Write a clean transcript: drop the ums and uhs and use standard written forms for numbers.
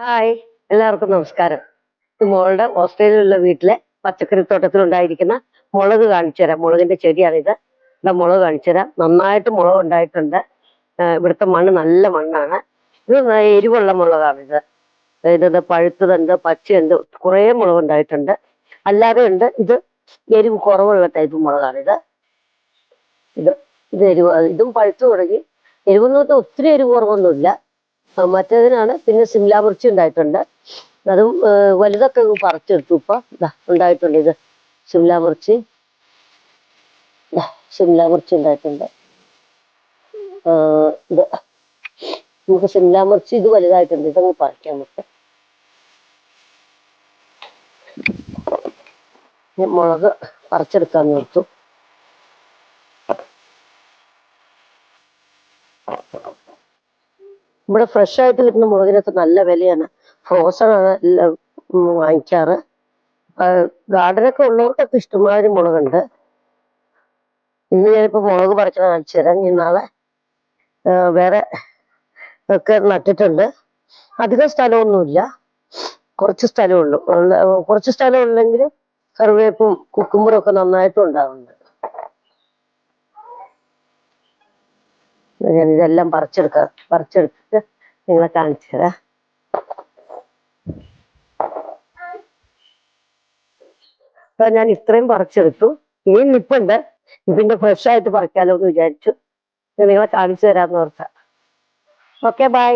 Hi, എല്ലാവർക്കും നമസ്കാരം. ഇത് മോളുടെ ഓസ്ട്രേലിയയിലുള്ള വീട്ടിലെ പച്ചക്കറി തോട്ടത്തിലുണ്ടായിരിക്കുന്ന മുളക് കാണിച്ചു തരാം. മുളകിന്റെ ചെടിയാണിത്. ഇവിടെ മുളക് കാണിച്ചു തരാം. നന്നായിട്ട് മുളക് ഉണ്ടായിട്ടുണ്ട്. ഇവിടുത്തെ മണ്ണ് നല്ല മണ്ണാണ്. ഇത് എരിവുള്ള മുളകാണിത്. ഇത് പഴുത്തതുണ്ട്, പച്ചയുണ്ട്, കുറേ മുളക് ഉണ്ടായിട്ടുണ്ട്. അല്ലാതെ ഉണ്ട്. ഇത് എരിവ് കുറവുള്ള ടൈപ്പ് മുളകാണിത്. ഇത് ഇത് എരിവ്, ഇതും പഴുത്തു തുടങ്ങി. എരിവെന്ന് പറഞ്ഞാൽ ഒത്തിരി എരിവ് കുറവൊന്നുമില്ല. മറ്റേതിനാണ്. പിന്നെ സിംല മിർച്ചി ഉണ്ടായിട്ടുണ്ട്. അതും വലുതൊക്കെ പറിച്ചെടുത്തു. ഇപ്പൊ ഉണ്ടായിട്ടുണ്ട്. ഇത് സിംല മിർച്ചി, സിംല മിർച്ചി ഉണ്ടായിട്ടുണ്ട്. ഇത് നമുക്ക് സിംല മിർച്ചി ഇത് വലുതായിട്ടുണ്ട്. ഇതങ്ങ് പറിക്കാം നമുക്ക്. മുളക് പറിച്ചെടുക്കാൻ നിർത്തും. ഇവിടെ ഫ്രഷ് ആയിട്ട് കിട്ടുന്ന മുളകിനൊക്കെ നല്ല വിലയാണ്. ഫ്രോസൺ ആണ് എല്ലാം വാങ്ങിക്കാറ്. ഗാർഡനൊക്കെ ഉള്ളവർക്കൊക്കെ ഇഷ്ടംമാതിരി മുളകുണ്ട്. ഇന്ന് ഞാനിപ്പോ മുളക് പറിക്കാൻ കാണിച്ചു തരാം. ഇനി നാളെ വേറെ ഒക്കെ നട്ടിട്ടുണ്ട്. അധികം സ്ഥലമൊന്നുമില്ല, കുറച്ച് സ്ഥലമുള്ളൂ. കുറച്ച് സ്ഥലം ഉള്ളെങ്കിലും കറിവേപ്പും കുക്കുമ്പറും ഒക്കെ നന്നായിട്ടും ഉണ്ടാവുന്നുണ്ട്. ഞാൻ ഇതെല്ലാം പറിച്ചെടുത്തിട്ട് നിങ്ങളെ കാണിച്ചു തരാം. അപ്പൊ ഞാൻ ഇത്രയും പറിച്ചെടുത്തു. ഇനി നിപ്പുണ്ട്. ഇതിന്റെ ഫ്രഷ് ആയിട്ട് പറിക്കാലോ എന്ന് വിചാരിച്ചു. നിങ്ങളെ കാണിച്ചു തരാമെന്ന് ഓർത്താ. Okay, by.